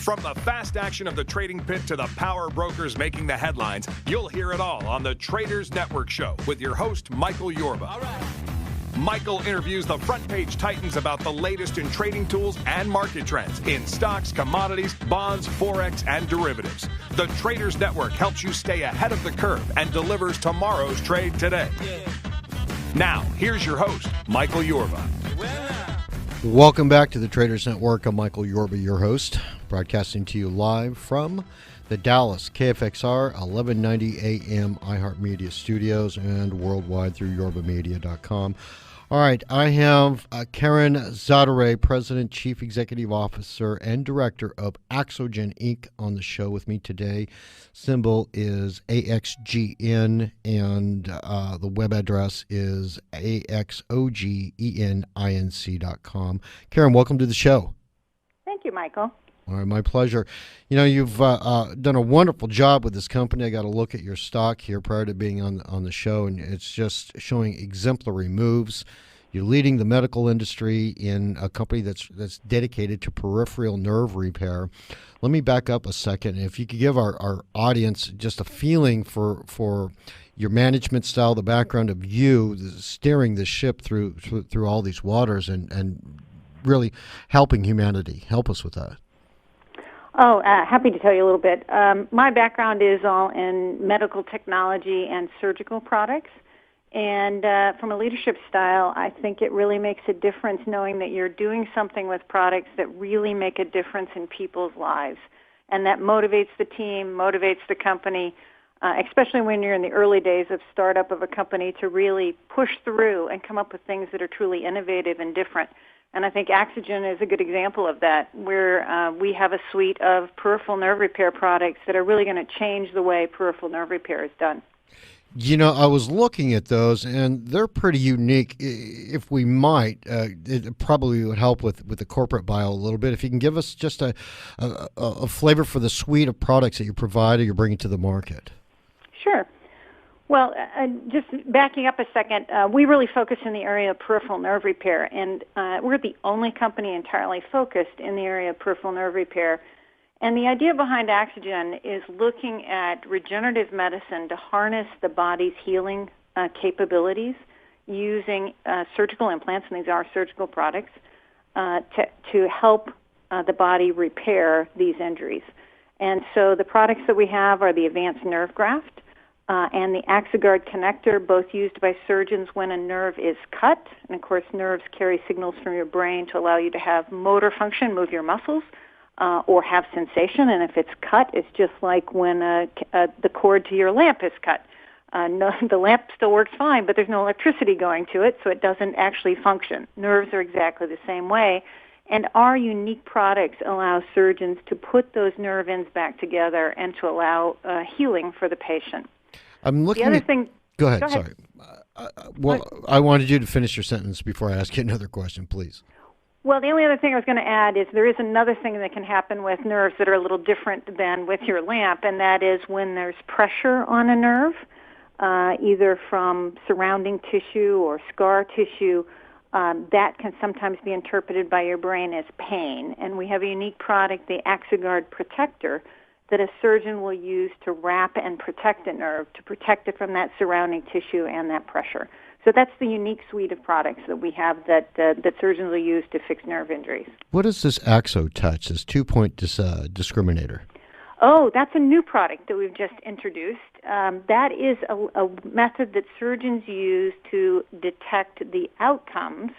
From the fast action of the trading pit to the power brokers making the headlines, you'll hear it all on the Traders Network Show with your host, Michael Yorba. All right. Michael interviews the front page titans about the latest in trading tools and market trends in stocks, commodities, bonds, forex, and derivatives. The Traders Network helps you stay ahead of the curve and delivers tomorrow's trade today. Now, here's your host, Michael Yorba. Welcome back to the Traders Network. I'm Michael Yorba, your host, broadcasting to you live from the Dallas KFXR 1190 AM iHeart Media Studios and worldwide through yorbamedia.com. All right, I have Karen Zaderej, President, Chief Executive Officer, and Director of Axogen, Inc. on the show with me today. Symbol is AXGN, and the web address is axogeninc.com. Karen, welcome to the show. Thank you, Michael. All right, my pleasure. You know, you've done a wonderful job with this company. I got to look at your stock here prior to being on the show, and it's just showing exemplary moves. You're leading the medical industry in a company that's dedicated to peripheral nerve repair. Let me back up a second. If you could give our audience just a feeling for your management style, the background of you steering the ship through all these waters and really helping humanity. Help us with that. Oh, happy to tell you a little bit. My background is all in medical technology and surgical products. And from a leadership style, I think it really makes a difference knowing that you're doing something with products that really make a difference in people's lives. And that motivates the team, motivates the company, especially when you're in the early days of startup of a company, to really push through and come up with things that are truly innovative and different. And I think Axogen is a good example of that, where we have a suite of peripheral nerve repair products that are really going to change the way peripheral nerve repair is done. You know, I was looking at those, and they're pretty unique. If we might, it probably would help with the corporate bio a little bit. If you can give us just a flavor for the suite of products that you provide or you're bringing to the market. Sure. Well, just backing up a second, we really focus in the area of peripheral nerve repair, and we're the only company entirely focused in the area of peripheral nerve repair. And the idea behind Axogen is looking at regenerative medicine to harness the body's healing capabilities using surgical implants, and these are surgical products, to help the body repair these injuries. And so the products that we have are the advanced nerve graft, and the Axoguard connector, both used by surgeons when a nerve is cut. And, of course, nerves carry signals from your brain to allow you to have motor function, move your muscles, or have sensation. And if it's cut, it's just like when the cord to your lamp is cut. No, the lamp still works fine, but there's no electricity going to it, so it doesn't actually function. Nerves are exactly the same way. And our unique products allow surgeons to put those nerve ends back together and to allow healing for the patient. I'm looking the other thing. Go ahead. Sorry. I wanted you to finish your sentence before I ask you another question, please. Well, the only other thing I was going to add is there is another thing that can happen with nerves that are a little different than with your lamp, and that is when there's pressure on a nerve, either from surrounding tissue or scar tissue, that can sometimes be interpreted by your brain as pain. And we have a unique product, the Axoguard Protector, that a surgeon will use to wrap and protect a nerve, to protect it from that surrounding tissue and that pressure. So that's the unique suite of products that we have that surgeons will use to fix nerve injuries. What is this Axo Touch, this two-point discriminator? Oh, that's a new product that we've just introduced. That is a method that surgeons use to detect the outcomes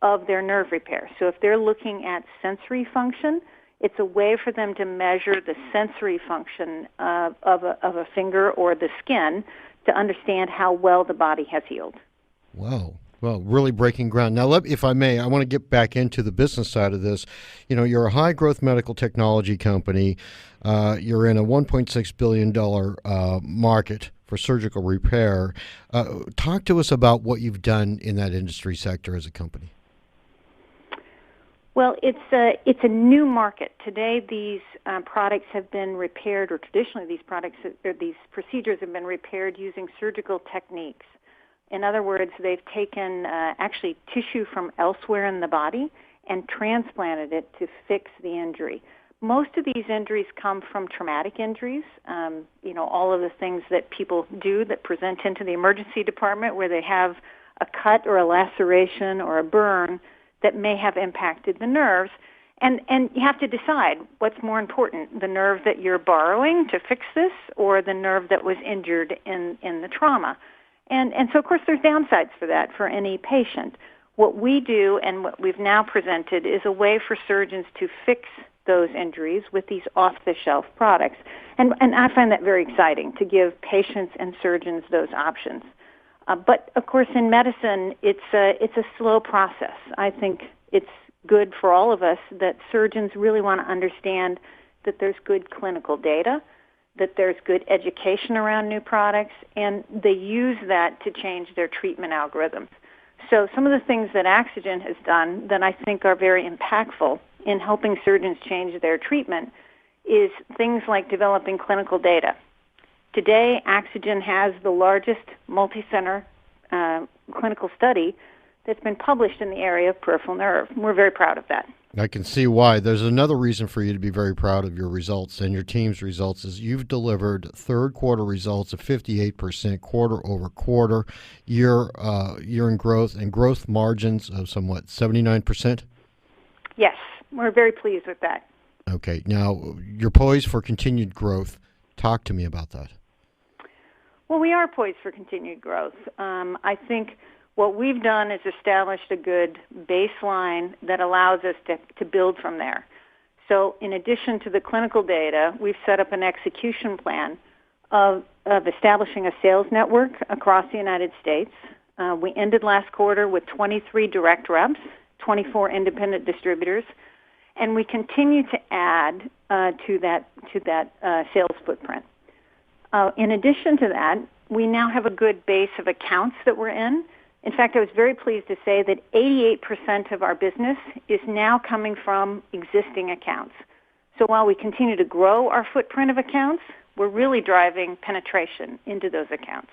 of their nerve repair. So if they're looking at sensory function, it's a way for them to measure the sensory function of a finger or the skin to understand how well the body has healed. Wow. Well, really breaking ground. Now, if I may, I want to get back into the business side of this. You know, you're a high-growth medical technology company. You're in a $1.6 billion market for surgical repair. Talk to us about what you've done in that industry sector as a company. Well, it's a new market. Today, these products have been repaired, or traditionally these procedures have been repaired using surgical techniques. In other words, they've taken actually tissue from elsewhere in the body and transplanted it to fix the injury. most of these injuries come from traumatic injuries. All of the things that people do that present into the emergency department where they have a cut or a laceration or a burn that may have impacted the nerves. And you have to decide what's more important, the nerve that you're borrowing to fix this or the nerve that was injured in the trauma. And so, of course, there's downsides for that for any patient. What we do and what we've now presented is a way for surgeons to fix those injuries with these off-the-shelf products. And I find that very exciting to give patients and surgeons those options. But, of course, in medicine, it's a slow process. I think it's good for all of us that surgeons really want to understand that there's good clinical data, that there's good education around new products, and they use that to change their treatment algorithms. So some of the things that Axogen has done that I think are very impactful in helping surgeons change their treatment is things like developing clinical data. Today, Axogen has the largest multi-center clinical study that's been published in the area of peripheral nerve. We're very proud of that. I can see why. There's another reason for you to be very proud of your results and your team's results is you've delivered third quarter results of 58% quarter over quarter. You're in growth and growth margins of somewhat 79%? Yes, we're very pleased with that. Okay. Now, you're poised for continued growth. Talk to me about that. Well, we are poised for continued growth. I think what we've done is established a good baseline that allows us to build from there. So in addition to the clinical data, we've set up an execution plan of establishing a sales network across the United States. We ended last quarter with 23 direct reps, 24 independent distributors, and we continue to add to that sales footprint. In addition to that, we now have a good base of accounts that we're in. In fact, I was very pleased to say that 88% of our business is now coming from existing accounts. So while we continue to grow our footprint of accounts, we're really driving penetration into those accounts.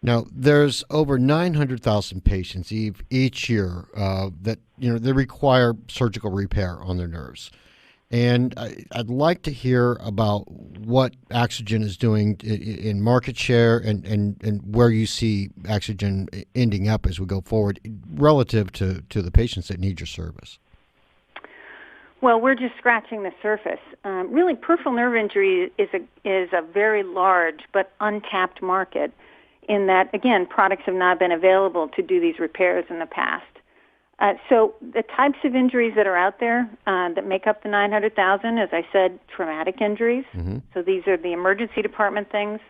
Now, there's over 900,000 patients each year that they require surgical repair on their nerves. And I'd like to hear about what Axogen is doing in market share and where you see Axogen ending up as we go forward relative to the patients that need your service. Well, we're just scratching the surface. Really, peripheral nerve injury is a very large but untapped market in that, again, products have not been available to do these repairs in the past. So the types of injuries that are out there that make up the 900,000, as I said, traumatic injuries. Mm-hmm. So these are the emergency department things.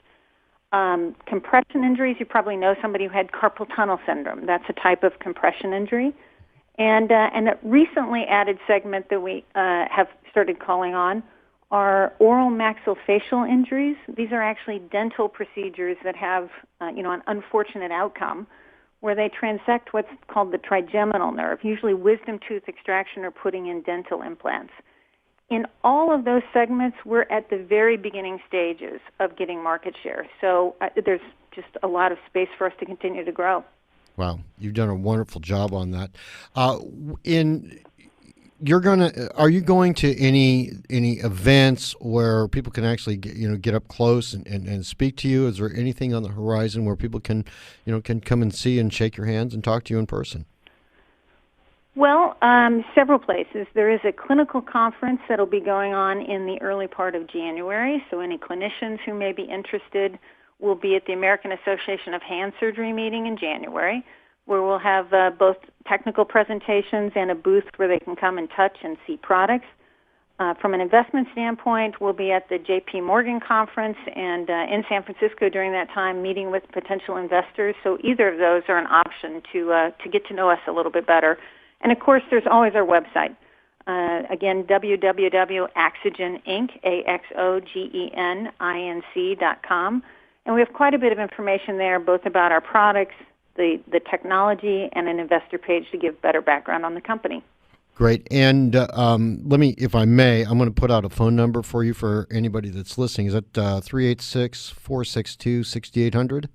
Compression injuries, you probably know somebody who had carpal tunnel syndrome. That's a type of compression injury. And a recently added segment that we have started calling on are oral maxillofacial injuries. These are actually dental procedures that have an unfortunate outcome, where they transect what's called the trigeminal nerve, usually wisdom tooth extraction or putting in dental implants. In all of those segments, we're at the very beginning stages of getting market share. So there's just a lot of space for us to continue to grow. Wow, you've done a wonderful job on that. Are you going to any events where people can actually get up close and speak to you? Is there anything on the horizon where people can come and see and shake your hands and talk to you in person? Well, several places. There is a clinical conference that'll be going on in the early part of January. So any clinicians who may be interested will be at the American Association of Hand Surgery meeting in January, where we'll have both technical presentations and a booth where they can come and touch and see products. From an investment standpoint, we'll be at the J.P. Morgan conference and in San Francisco during that time meeting with potential investors. So either of those are an option to get to know us a little bit better. And, of course, there's always our website. Again, www.axogeninc, AXOGENINC.com. And we have quite a bit of information there, both about our products, the technology, and an investor page to give better background on the company. Great. And let me, if I may, I'm going to put out a phone number for you for anybody that's listening. Is that 386-462-6800?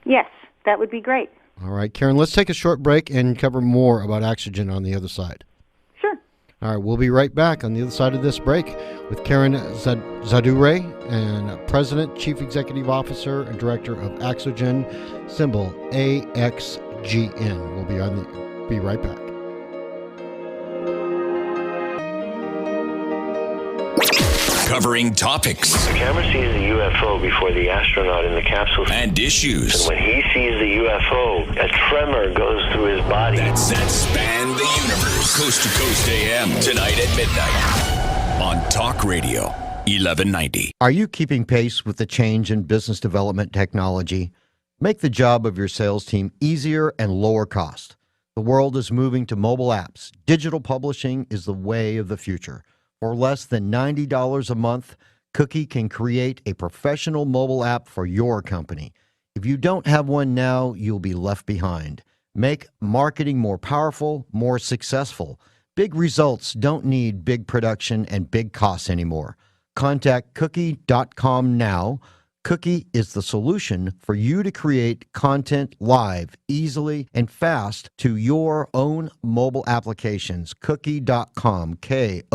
Yes, that would be great. All right, Karen, let's take a short break and cover more about Axogen on the other side. Sure. All right, we'll be right back on the other side of this break with Karen Zaderej, and President, Chief Executive Officer, and Director of Axogen, symbol AXGN. We'll be right back. Covering topics. The camera sees the UFO before the astronaut in the capsule. And issues. And when he sees the UFO, a tremor goes through his body. That span the universe. Coast to Coast AM. Tonight at midnight. On Talk Radio 1190. Are you keeping pace with the change in business development technology? Make the job of your sales team easier and lower cost. The world is moving to mobile apps. Digital publishing is the way of the future. For less than $90 a month, Cookie can create a professional mobile app for your company. If you don't have one now, you'll be left behind. Make marketing more powerful, more successful. Big results don't need big production and big costs anymore. Contact Cookie.com now. Cookie is the solution for you to create content live, easily, and fast to your own mobile applications. Cookie.com, Kooke.com.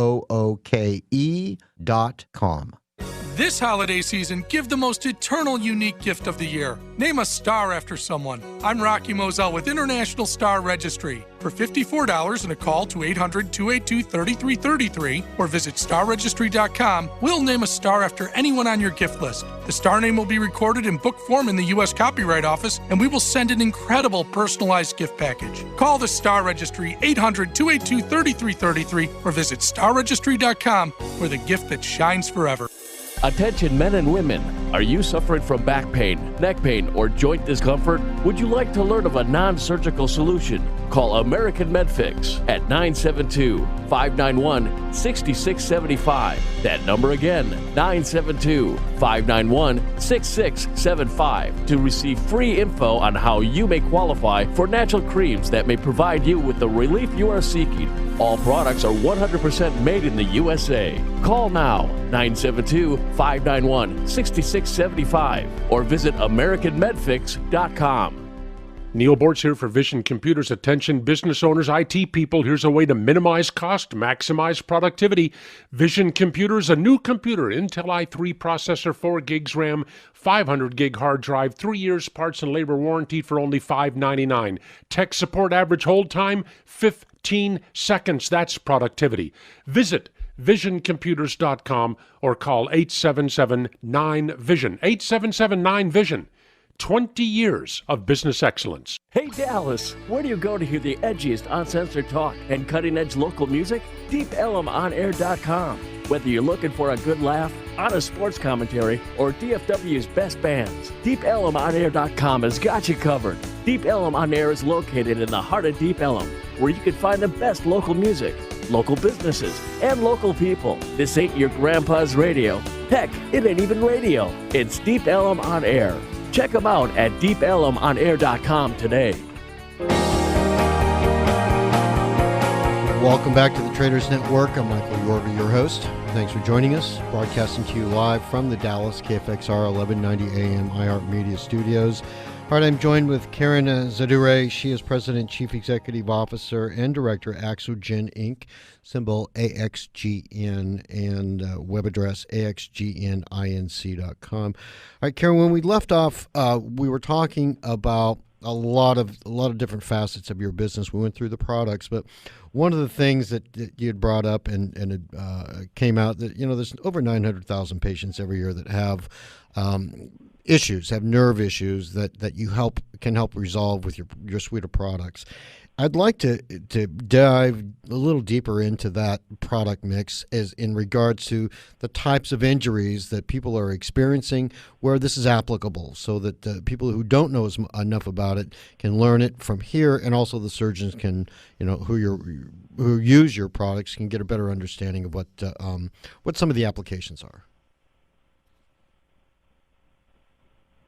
This holiday season, give the most eternal, unique gift of the year. Name a star after someone. I'm Rocky Moselle with International Star Registry. For $54 and a call to 800-282-3333 or visit starregistry.com, we'll name a star after anyone on your gift list. The star name will be recorded in book form in the U.S. Copyright Office, and we will send an incredible personalized gift package. Call the Star Registry, 800-282-3333 or visit starregistry.com for the gift that shines forever. Attention men and women, are you suffering from back pain, neck pain, or joint discomfort? Would you like to learn of a non-surgical solution? Call American MedFix at 972-591-6675. That number again, 972-591-6675 to receive free info on how you may qualify for natural creams that may provide you with the relief you are seeking. All products are 100% made in the USA. Call now, 972-591-6675 or visit AmericanMedFix.com. Neil Bortz here for Vision Computers. Attention business owners, IT people, here's a way to minimize cost, maximize productivity. Vision Computers, a new computer, Intel i3 processor, 4 gigs RAM, 500 gig hard drive, 3 years parts and labor warranty for only $599. Tech support average hold time, 15 seconds. That's productivity. Visit visioncomputers.com or call 877-9VISION. 877-9VISION. 20 years of business excellence. Hey Dallas, where do you go to hear the edgiest uncensored talk and cutting-edge local music? DeepElmOnAir.com. Whether you're looking for a good laugh, honest sports commentary, or DFW's best bands, DeepElmOnAir.com has got you covered. Deep Ellum on Air is located in the heart of Deep Ellum, where you can find the best local music, local businesses, and local people. This ain't your grandpa's radio. Heck, it ain't even radio. It's Deep Ellum on Air. Check them out at DeepElmOnAir.com today. Welcome back to the Traders Network. I'm Michael Yorba, your host. Thanks for joining us. Broadcasting to you live from the Dallas KFXR 1190 AM iHeart Media Studios. All right, I'm joined with Karen Zaderej. She is President, Chief Executive Officer, and Director, Axogen, Inc., symbol AXGN, and web address axgninc.com. All right, Karen, when we left off, we were talking about a lot of different facets of your business. We went through the products, but one of the things that you had brought up and it came out that, there's over 900,000 patients every year that have issues, have nerve issues that you can help resolve with your suite of products. I'd like to dive a little deeper into that product mix as in regards to the types of injuries that people are experiencing, where this is applicable, so that people who don't know enough about it can learn it from here, and also the surgeons can, who use your products can get a better understanding of what some of the applications are.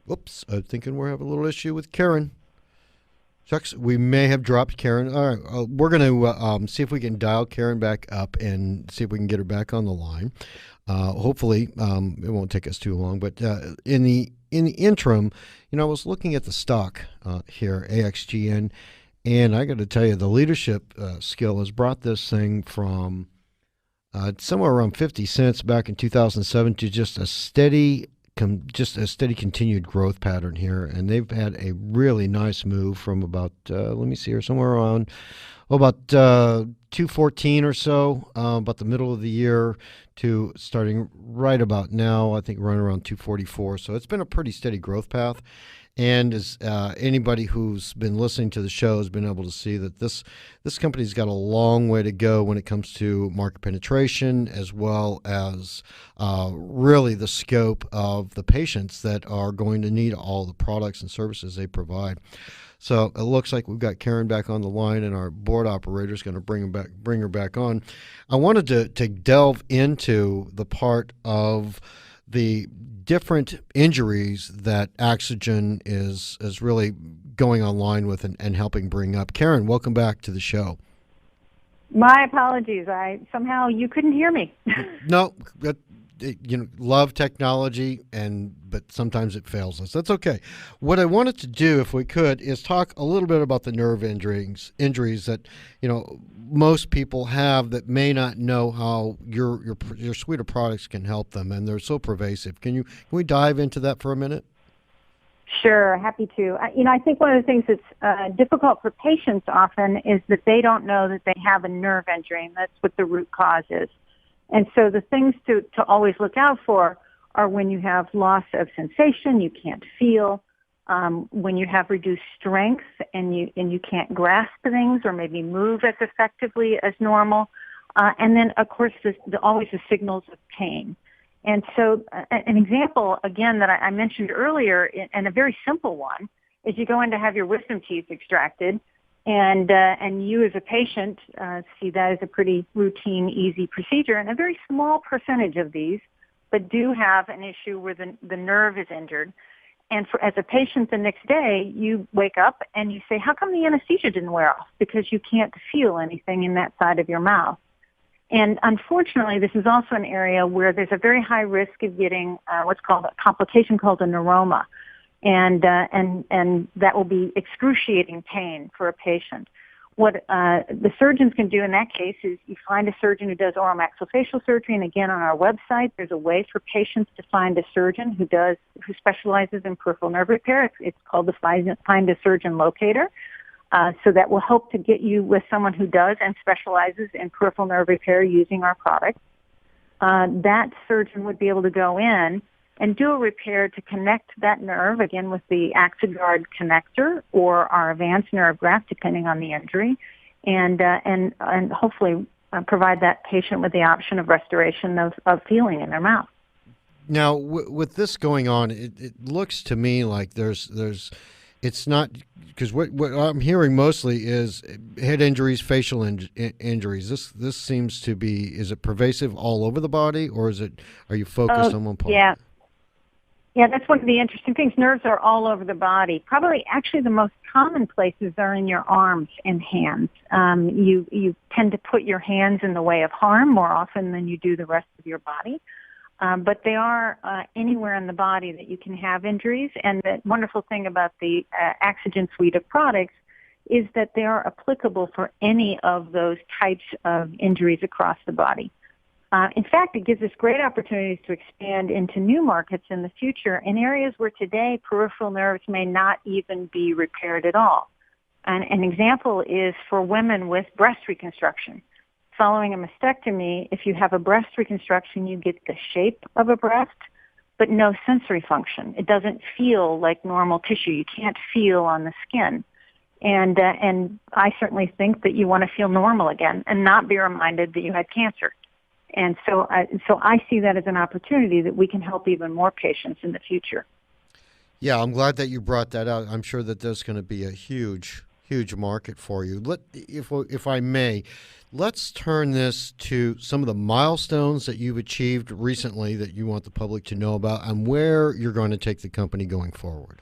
Whoops, I'm thinking we're having a little issue with Karen. Shucks, we may have dropped Karen. All right, we're going to see if we can dial Karen back up and see if we can get her back on the line. Hopefully, it won't take us too long. But in the interim, I was looking at the stock here, AXGN, And I got to tell you, the leadership skill has brought this thing from somewhere around 50 cents back in 2007 to just a steady continued growth pattern here. And they've had a really nice move from about, let me see here, somewhere around, about 214 or so, about the middle of the year, to starting right about now, I think running around 244. So it's been a pretty steady growth path. And as anybody who's been listening to the show has been able to see that this company's got a long way to go when it comes to market penetration, as well as really the scope of the patients that are going to need all the products and services they provide. So it looks like we've got Karen back on the line, and our board operator is going to bring her back on. I wanted to delve into the part of the different injuries that Axogen is really going online with and helping bring up. Karen, welcome back to the show. My apologies. Somehow you couldn't hear me. No, love technology, but sometimes it fails us. That's okay. What I wanted to do, if we could, is talk a little bit about the nerve injuries that most people have that may not know how your suite of products can help them, and they're so pervasive. Can we dive into that for a minute? Sure, happy to. I think one of the things that's difficult for patients often is that they don't know that they have a nerve injury, and that's what the root cause is. And so the things to always look out for are when you have loss of sensation, you can't feel, when you have reduced strength and you can't grasp things or maybe move as effectively as normal, and then of course always the signals of pain. And so an example again that I mentioned earlier, and a very simple one, is you go in to have your wisdom teeth extracted. And you as a patient see that as a pretty routine, easy procedure. And a very small percentage of these, but do have an issue where the nerve is injured. And as a patient the next day, you wake up and you say, how come the anesthesia didn't wear off? Because you can't feel anything in that side of your mouth. And unfortunately, this is also an area where there's a very high risk of getting what's called a complication called a neuroma. And that will be excruciating pain for a patient. What the surgeons can do in that case is you find a surgeon who does oral maxillofacial surgery, and again on our website there's a way for patients to find a surgeon who specializes in peripheral nerve repair. It's called the Find a Surgeon Locator. So that will help to get you with someone who does and specializes in peripheral nerve repair using our product. That surgeon would be able to go in and do a repair to connect that nerve, again with the Axogen connector or our advanced nerve graft, depending on the injury, and hopefully provide that patient with the option of restoration of feeling in their mouth. Now, with this going on, it looks to me like it's not, because what I'm hearing mostly is head injuries, facial injuries. This seems to be, is it pervasive all over the body, or are you focused on one part? Yeah, that's one of the interesting things. Nerves are all over the body. Probably, actually, the most common places are in your arms and hands. You tend to put your hands in the way of harm more often than you do the rest of your body. But they are anywhere in the body that you can have injuries. And the wonderful thing about the Axogen suite of products is that they are applicable for any of those types of injuries across the body. In fact, it gives us great opportunities to expand into new markets in the future in areas where today peripheral nerves may not even be repaired at all. And an example is for women with breast reconstruction. Following a mastectomy, if you have a breast reconstruction, you get the shape of a breast, but no sensory function. It doesn't feel like normal tissue. You can't feel on the skin. And I certainly think that you want to feel normal again and not be reminded that you had cancer. And so I see that as an opportunity that we can help even more patients in the future. Yeah, I'm glad that you brought that out. I'm sure that there's going to be a huge market for you. If I may, let's turn this to some of the milestones that you've achieved recently that you want the public to know about and where you're going to take the company going forward.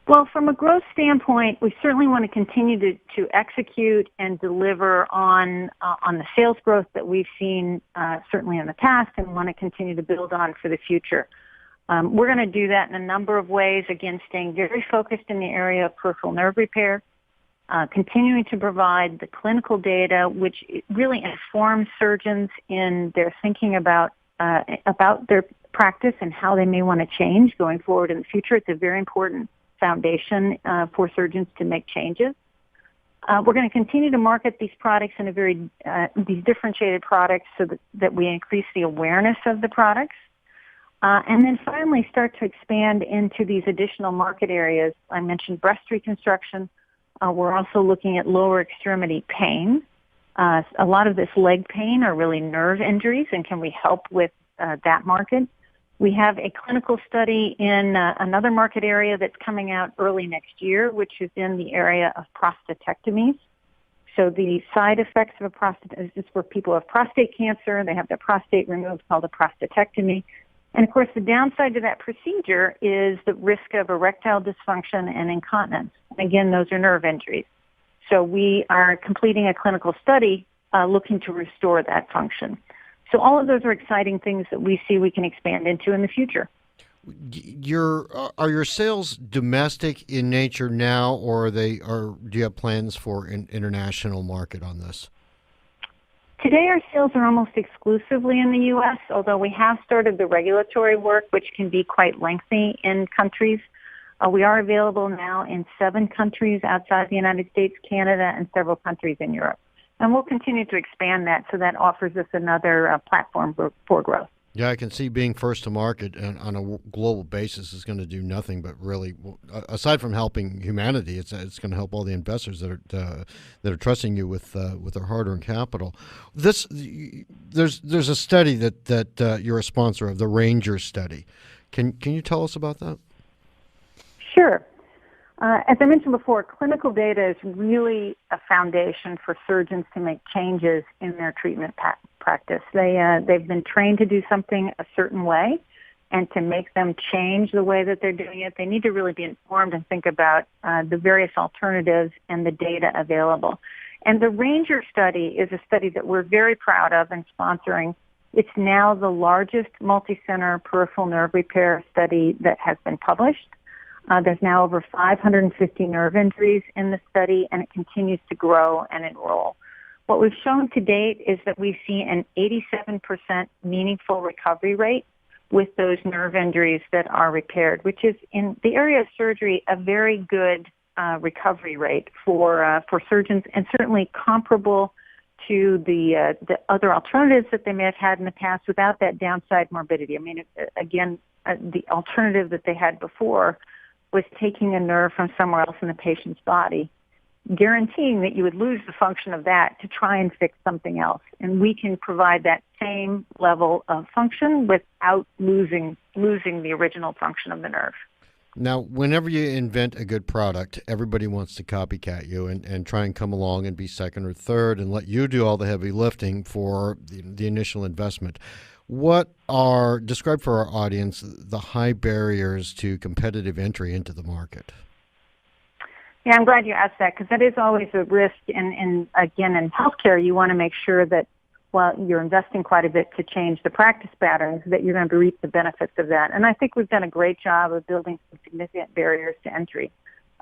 Well, from a growth standpoint, we certainly want to continue to execute and deliver on the sales growth that we've seen certainly in the past, and want to continue to build on for the future. We're going to do that in a number of ways, again, staying very focused in the area of peripheral nerve repair, continuing to provide the clinical data, which really informs surgeons in their thinking about their practice and how they may want to change going forward in the future. It's a very important foundation for surgeons to make changes. We're going to continue to market these products in these differentiated products so that we increase the awareness of the products. And then finally start to expand into these additional market areas. I mentioned breast reconstruction. We're also looking at lower extremity pain. A lot of this leg pain are really nerve injuries, and can we help with that market? We have a clinical study in another market area that's coming out early next year, which is in the area of prostatectomies. So the side effects of a prostatectomy is for people who have prostate cancer. They have their prostate removed, called a prostatectomy. And, of course, the downside to that procedure is the risk of erectile dysfunction and incontinence. And, again, those are nerve injuries. So we are completing a clinical study looking to restore that function. So all of those are exciting things that we see we can expand into in the future. Are your sales domestic in nature now, or do you have plans for an international market on this? Today our sales are almost exclusively in the U.S., although we have started the regulatory work, which can be quite lengthy in countries. We are available now in 7 countries outside the United States, Canada, and several countries in Europe. And we'll continue to expand that, so that offers us another platform for growth. Yeah, I can see being first to market on a global basis is going to do nothing but really, aside from helping humanity, it's going to help all the investors that are trusting you with their hard-earned capital. There's a study that you're a sponsor of, the Ranger study. Can you tell us about that? Sure. As I mentioned before, clinical data is really a foundation for surgeons to make changes in their treatment practice. They've been trained to do something a certain way, and to make them change the way that they're doing it, they need to really be informed and think about the various alternatives and the data available. And the Ranger study is a study that we're very proud of and sponsoring. It's now the largest multi-center peripheral nerve repair study that has been published. There's now over 550 nerve injuries in the study, and it continues to grow and enroll. What we've shown to date is that we see an 87% meaningful recovery rate with those nerve injuries that are repaired, which is in the area of surgery a very good recovery rate for surgeons, and certainly comparable to the other alternatives that they may have had in the past without that downside morbidity. I mean, again, the alternative that they had before was taking a nerve from somewhere else in the patient's body, guaranteeing that you would lose the function of that to try and fix something else. And we can provide that same level of function without losing the original function of the nerve. Now, whenever you invent a good product, everybody wants to copycat you and try and come along and be second or third and let you do all the heavy lifting for the initial investment. Describe for our audience the high barriers to competitive entry into the market? Yeah, I'm glad you asked that, because that is always a risk. And again, in healthcare, you want to make sure that while you're investing quite a bit to change the practice patterns, that you're going to reap the benefits of that. And I think we've done a great job of building some significant barriers to entry.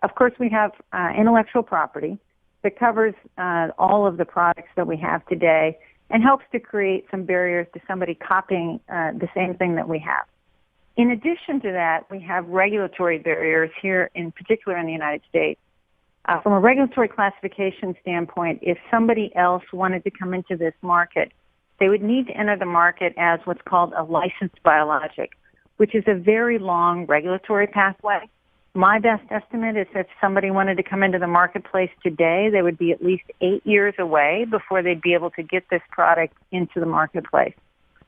Of course, we have intellectual property that covers all of the products that we have today, and helps to create some barriers to somebody copying the same thing that we have. In addition to that, we have regulatory barriers here, in particular in the United States. From a regulatory classification standpoint, if somebody else wanted to come into this market, they would need to enter the market as what's called a licensed biologic, which is a very long regulatory pathway. My best estimate is that if somebody wanted to come into the marketplace today, they would be at least 8 years away before they'd be able to get this product into the marketplace,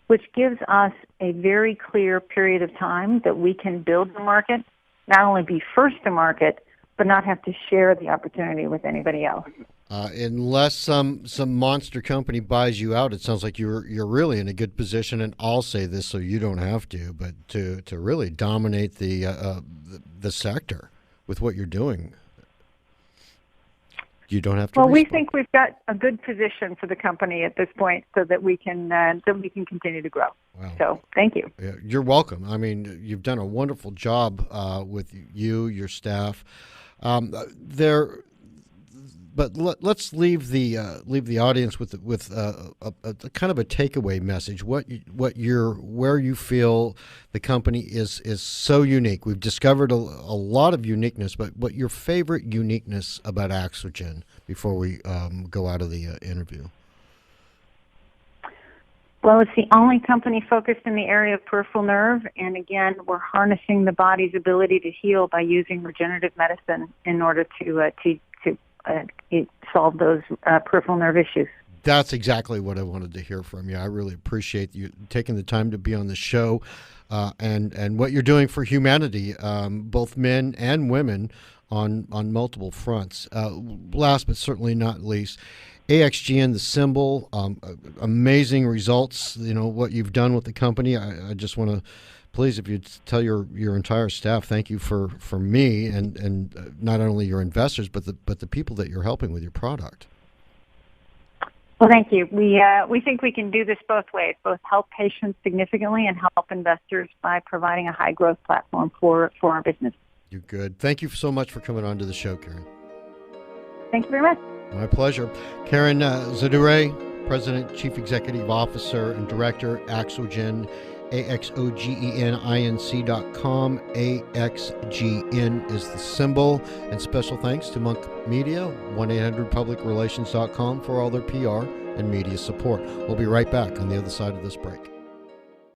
which gives us a very clear period of time that we can build the market, not only be first to market, but not have to share the opportunity with anybody else. Unless some monster company buys you out, it sounds like you're really in a good position. And I'll say this so you don't have to, but to really dominate the sector with what you're doing. You don't have to. Well, we respond. think we've got a good position for the company at this point, so that we can continue to grow. Wow. So, thank you. Yeah, you're welcome. I mean, you've done a wonderful job with you, your staff. But let's leave the audience with a kind of a takeaway message. Where you feel the company is so unique. We've discovered a lot of uniqueness, but what your favorite uniqueness about Axogen before we go out of the interview? Well, it's the only company focused in the area of peripheral nerve, and again, we're harnessing the body's ability to heal by using regenerative medicine in order to solve those peripheral nerve issues. That's exactly what I wanted to hear from you. I really appreciate you taking the time to be on the show, and what you're doing for humanity, both men and women, on multiple fronts. Last but certainly not least, AXGN, the symbol, amazing results. You know what you've done with the company. I just want to, please, if you'd tell your entire staff, thank you for me and not only your investors, but the people that you're helping with your product. Well, thank you. We think we can do this both ways, both help patients significantly and help investors by providing a high growth platform for our business. You're good. Thank you so much for coming on to the show, Karen. Thank you very much. My pleasure. Karen Zaderej, President, Chief Executive Officer, and Director, Axogen, AXOGENINC.com. AXGN is the symbol. And special thanks to Monk Media, 1-800-PublicRelations.com for all their PR and media support. We'll be right back on the other side of this break.